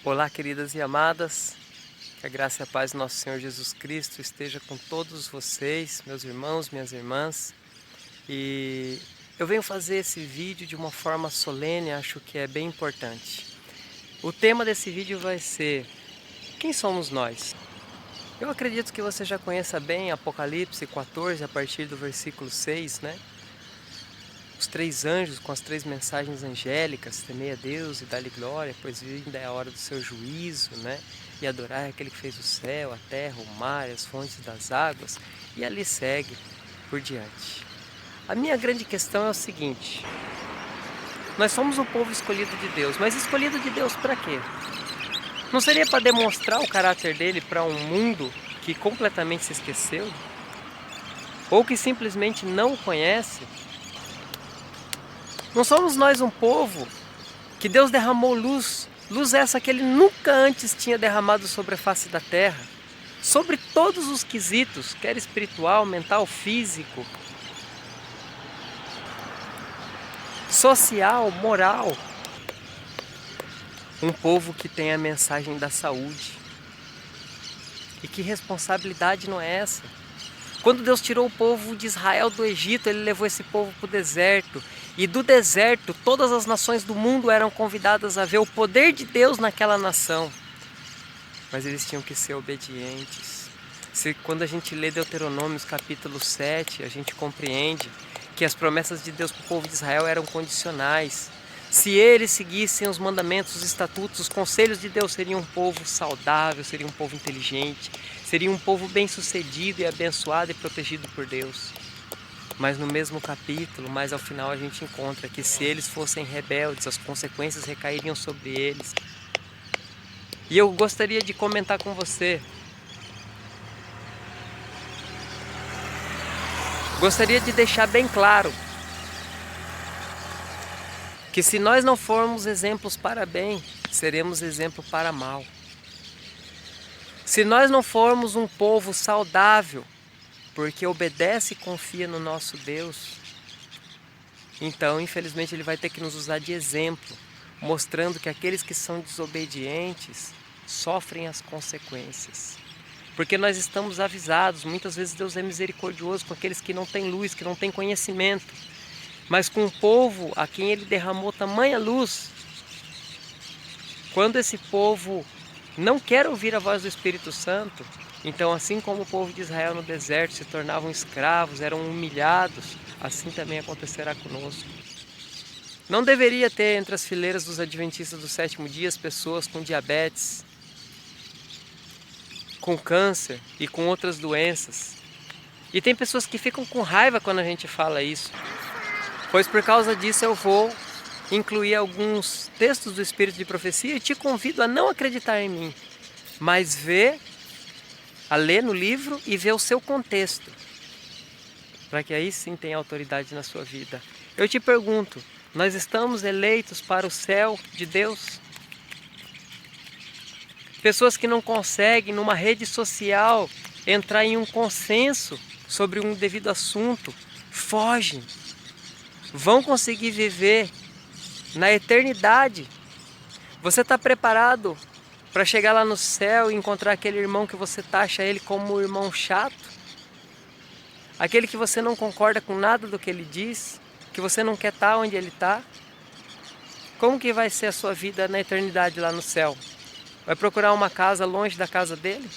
Olá, queridas e amadas, que a graça e a paz do nosso Senhor Jesus Cristo esteja com todos vocês, meus irmãos, minhas irmãs. E eu venho fazer esse vídeo de uma forma solene, acho que é bem importante. O tema desse vídeo vai ser: quem somos nós? Eu acredito que você já conheça bem Apocalipse 14, a partir do versículo 6, né? Os três anjos com as três mensagens angélicas: temei a Deus e dá-lhe glória, pois vinda é a hora do seu juízo, né? E adorar aquele que fez o céu, a terra, o mar, as fontes das águas. E ali segue por diante. A minha grande questão é o seguinte: nós somos o povo escolhido de Deus, mas escolhido de Deus para quê? Não seria para demonstrar o caráter dele para um mundo que completamente se esqueceu? Ou que simplesmente não o conhece? Não somos nós um povo que Deus derramou luz, luz essa que Ele nunca antes tinha derramado sobre a face da terra, sobre todos os quesitos, quer espiritual, mental, físico, social, moral. Um povo que tem a mensagem da saúde. E que responsabilidade não é essa? Quando Deus tirou o povo de Israel do Egito, Ele levou esse povo para o deserto. E do deserto, todas as nações do mundo eram convidadas a ver o poder de Deus naquela nação. Mas eles tinham que ser obedientes. Quando a gente lê Deuteronômio capítulo 7, a gente compreende que as promessas de Deus para o povo de Israel eram condicionais. Se eles seguissem os mandamentos, os estatutos, os conselhos de Deus, seria um povo saudável, seria um povo inteligente, seria um povo bem-sucedido e abençoado e protegido por Deus. Mas no mesmo capítulo, mais ao final, a gente encontra que se eles fossem rebeldes, as consequências recairiam sobre eles. E eu gostaria de comentar com você. Gostaria de deixar bem claro que se nós não formos exemplos para bem, seremos exemplo para mal. Se nós não formos um povo saudável, porque obedece e confia no nosso Deus, então infelizmente Ele vai ter que nos usar de exemplo, mostrando que aqueles que são desobedientes sofrem as consequências. Porque nós estamos avisados, muitas vezes Deus é misericordioso com aqueles que não têm luz, que não têm conhecimento. Mas com o povo a quem Ele derramou tamanha luz, quando esse povo não quer ouvir a voz do Espírito Santo, então assim como o povo de Israel no deserto se tornavam escravos, eram humilhados, assim também acontecerá conosco. Não deveria ter entre as fileiras dos adventistas do sétimo dia pessoas com diabetes, com câncer e com outras doenças. E tem pessoas que ficam com raiva quando a gente fala isso. Pois por causa disso eu vou incluir alguns textos do Espírito de Profecia e te convido a não acreditar em mim, mas a ler no livro e ver o seu contexto, para que aí sim tenha autoridade na sua vida. Eu te pergunto, nós estamos eleitos para o céu de Deus? Pessoas que não conseguem numa rede social entrar em um consenso sobre um devido assunto, fogem. Vão conseguir viver na eternidade. Você está preparado para chegar lá no céu e encontrar aquele irmão que você taxa ele como um irmão chato? Aquele que você não concorda com nada do que ele diz? Que você não quer estar onde ele está? Como que vai ser a sua vida na eternidade lá no céu? Vai procurar uma casa longe da casa dele?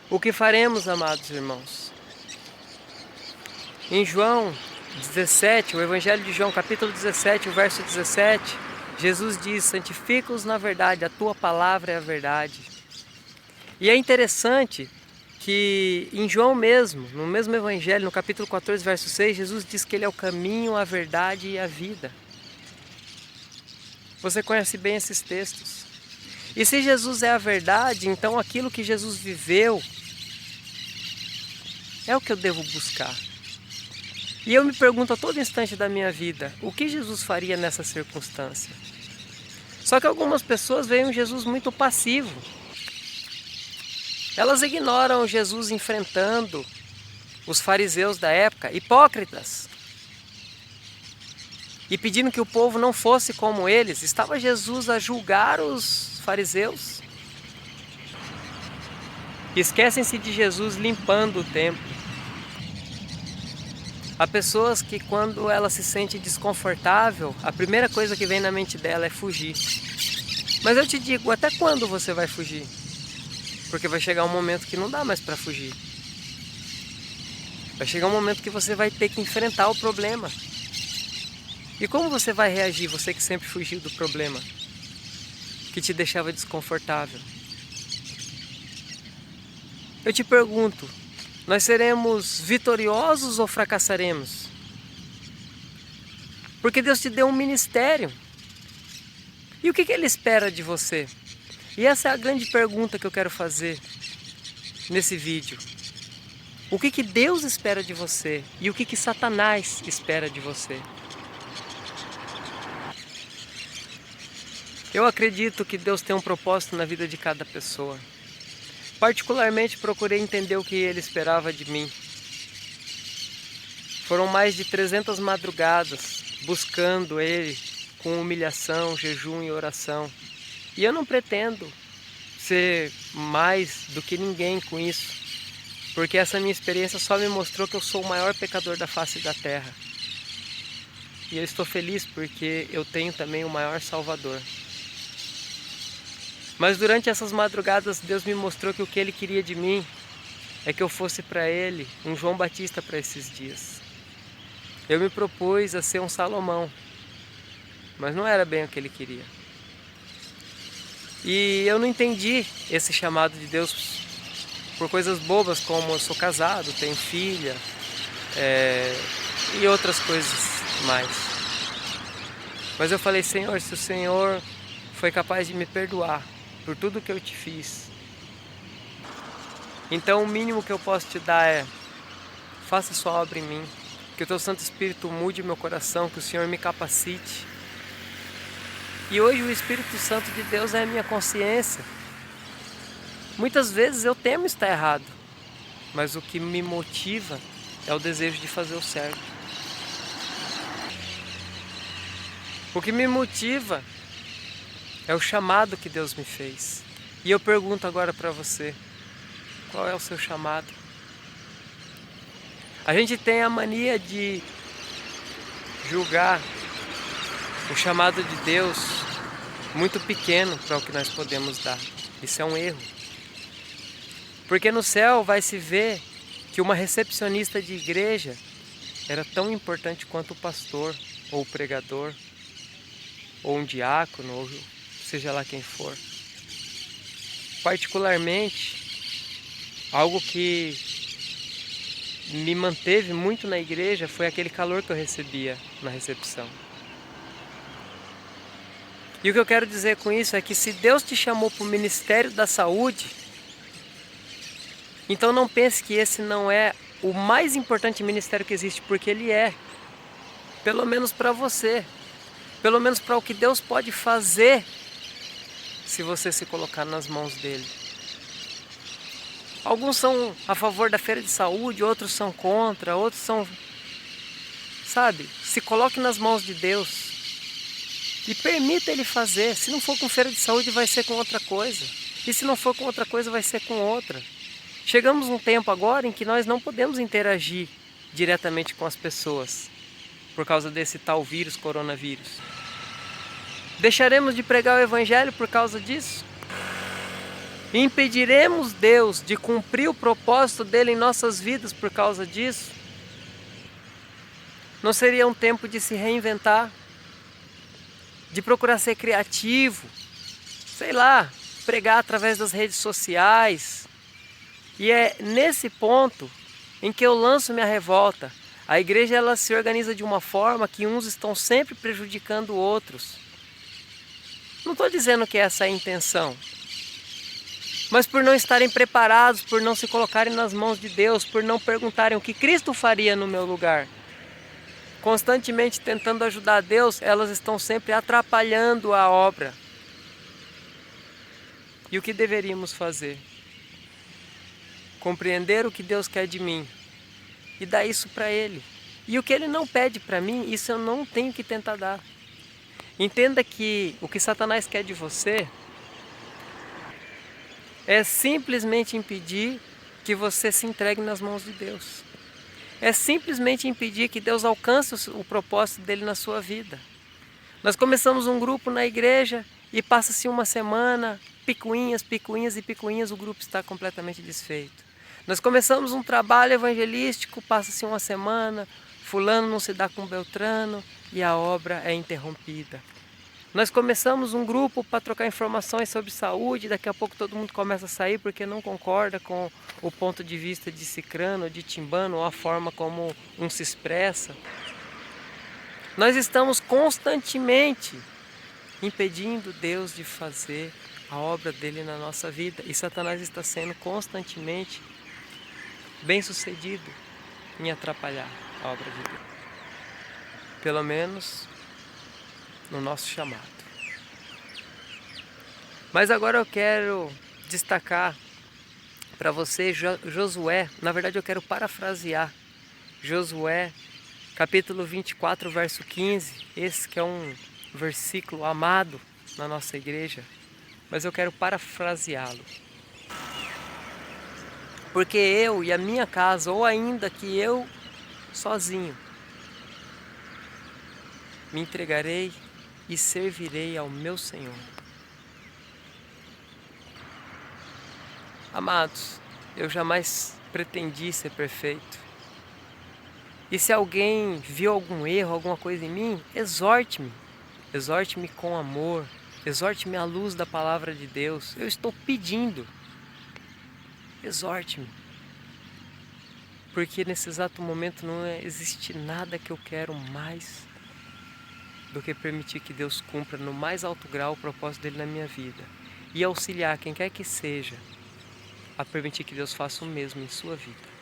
O que faremos, amados irmãos? Em João 17, o Evangelho de João, capítulo 17, o verso 17, Jesus diz: santifica-os na verdade, a tua palavra é a verdade. E é interessante que em João mesmo, no mesmo Evangelho, no capítulo 14, verso 6, Jesus diz que Ele é o caminho, a verdade e a vida. Você conhece bem esses textos. E se Jesus é a verdade, então aquilo que Jesus viveu é o que eu devo buscar. E eu me pergunto a todo instante da minha vida, o que Jesus faria nessa circunstância? Só que algumas pessoas veem um Jesus muito passivo. Elas ignoram Jesus enfrentando os fariseus da época, hipócritas. e pedindo que o povo não fosse como eles, estava Jesus a julgar os fariseus? Esquecem-se de Jesus limpando o templo. Há pessoas que quando ela se sente desconfortável, a primeira coisa que vem na mente dela é fugir. Mas eu te digo, até quando você vai fugir? Porque vai chegar um momento que não dá mais para fugir. Vai chegar um momento que você vai ter que enfrentar o problema. E como você vai reagir, você que sempre fugiu do problema, que te deixava desconfortável? Eu te pergunto, nós seremos vitoriosos ou fracassaremos? Porque Deus te deu um ministério. E o que Ele espera de você? E essa é a grande pergunta que eu quero fazer nesse vídeo. O que Deus espera de você? E o que Satanás espera de você? Eu acredito que Deus tem um propósito na vida de cada pessoa. Particularmente procurei entender o que Ele esperava de mim. Foram mais de 300 madrugadas buscando Ele com humilhação, jejum e oração. E eu não pretendo ser mais do que ninguém com isso, porque essa minha experiência só me mostrou que eu sou o maior pecador da face da terra. E eu estou feliz porque eu tenho também o maior Salvador. Mas durante essas madrugadas Deus me mostrou que o que Ele queria de mim é que eu fosse para Ele um João Batista para esses dias. Eu me propus a ser um Salomão, mas não era bem o que Ele queria. E eu não entendi esse chamado de Deus por coisas bobas como eu sou casado, tenho filha e outras coisas mais. Mas eu falei, Senhor, se o Senhor foi capaz de me perdoar por tudo que eu te fiz, então o mínimo que eu posso te dar é: faça sua obra em mim, que o teu Santo Espírito mude meu coração, que o Senhor me capacite. E hoje o Espírito Santo de Deus é a minha consciência. Muitas vezes eu temo estar errado, mas o que me motiva é o desejo de fazer o certo. O que me motiva é o chamado que Deus me fez. E eu pergunto agora para você, qual é o seu chamado? A gente tem a mania de julgar o chamado de Deus muito pequeno para o que nós podemos dar. Isso é um erro. Porque no céu vai se ver que uma recepcionista de igreja era tão importante quanto o pastor, ou o pregador, ou um diácono, ou seja lá quem for. Particularmente, algo que me manteve muito na igreja foi aquele calor que eu recebia na recepção. E o que eu quero dizer com isso é que se Deus te chamou para o Ministério da Saúde, então não pense que esse não é o mais importante ministério que existe, porque ele é. Pelo menos para você. Pelo menos para o que Deus pode fazer se você se colocar nas mãos dele. Alguns são a favor da feira de saúde, outros são contra, outros são... Sabe? Se coloque nas mãos de Deus. E permita Ele fazer. Se não for com feira de saúde, vai ser com outra coisa. E se não for com outra coisa, vai ser com outra. Chegamos num tempo agora em que nós não podemos interagir diretamente com as pessoas por causa desse tal vírus, coronavírus. Deixaremos de pregar o Evangelho por causa disso? Impediremos Deus de cumprir o propósito dele em nossas vidas por causa disso? Não seria um tempo de se reinventar? De procurar ser criativo? Sei lá, pregar através das redes sociais? E é nesse ponto em que eu lanço minha revolta. A igreja ela se organiza de uma forma que uns estão sempre prejudicando outros. Não estou dizendo que essa é a intenção. Mas por não estarem preparados, por não se colocarem nas mãos de Deus, por não perguntarem o que Cristo faria no meu lugar, constantemente tentando ajudar Deus, elas estão sempre atrapalhando a obra. E o que deveríamos fazer? Compreender o que Deus quer de mim e dar isso para Ele. E o que Ele não pede para mim, isso eu não tenho que tentar dar. Entenda que o que Satanás quer de você é simplesmente impedir que você se entregue nas mãos de Deus. É simplesmente impedir que Deus alcance o propósito dele na sua vida. Nós começamos um grupo na igreja e passa-se uma semana, picuinhas, picuinhas e picuinhas, o grupo está completamente desfeito. Nós começamos um trabalho evangelístico, passa-se uma semana, fulano não se dá com Beltrano e a obra é interrompida. Nós começamos um grupo para trocar informações sobre saúde, daqui a pouco todo mundo começa a sair porque não concorda com o ponto de vista de Cicrano, ou de Timbano, ou a forma como um se expressa. Nós estamos constantemente impedindo Deus de fazer a obra dele na nossa vida. E Satanás está sendo constantemente bem-sucedido em atrapalhar a obra de Deus. Pelo menos no nosso chamado. Mas agora eu quero destacar para você Josué, na verdade eu quero parafrasear Josué, capítulo 24, verso 15, esse que é um versículo amado na nossa igreja, mas eu quero parafraseá-lo. Porque eu e a minha casa, ou ainda que eu sozinho, me entregarei e servirei ao meu Senhor. Amados, eu jamais pretendi ser perfeito. E se alguém viu algum erro, alguma coisa em mim, exorte-me. Exorte-me com amor. Exorte-me à luz da palavra de Deus. Eu estou pedindo. Exorte-me. Porque nesse exato momento não existe nada que eu quero mais do que permitir que Deus cumpra no mais alto grau o propósito dele na minha vida. E auxiliar quem quer que seja a permitir que Deus faça o mesmo em sua vida.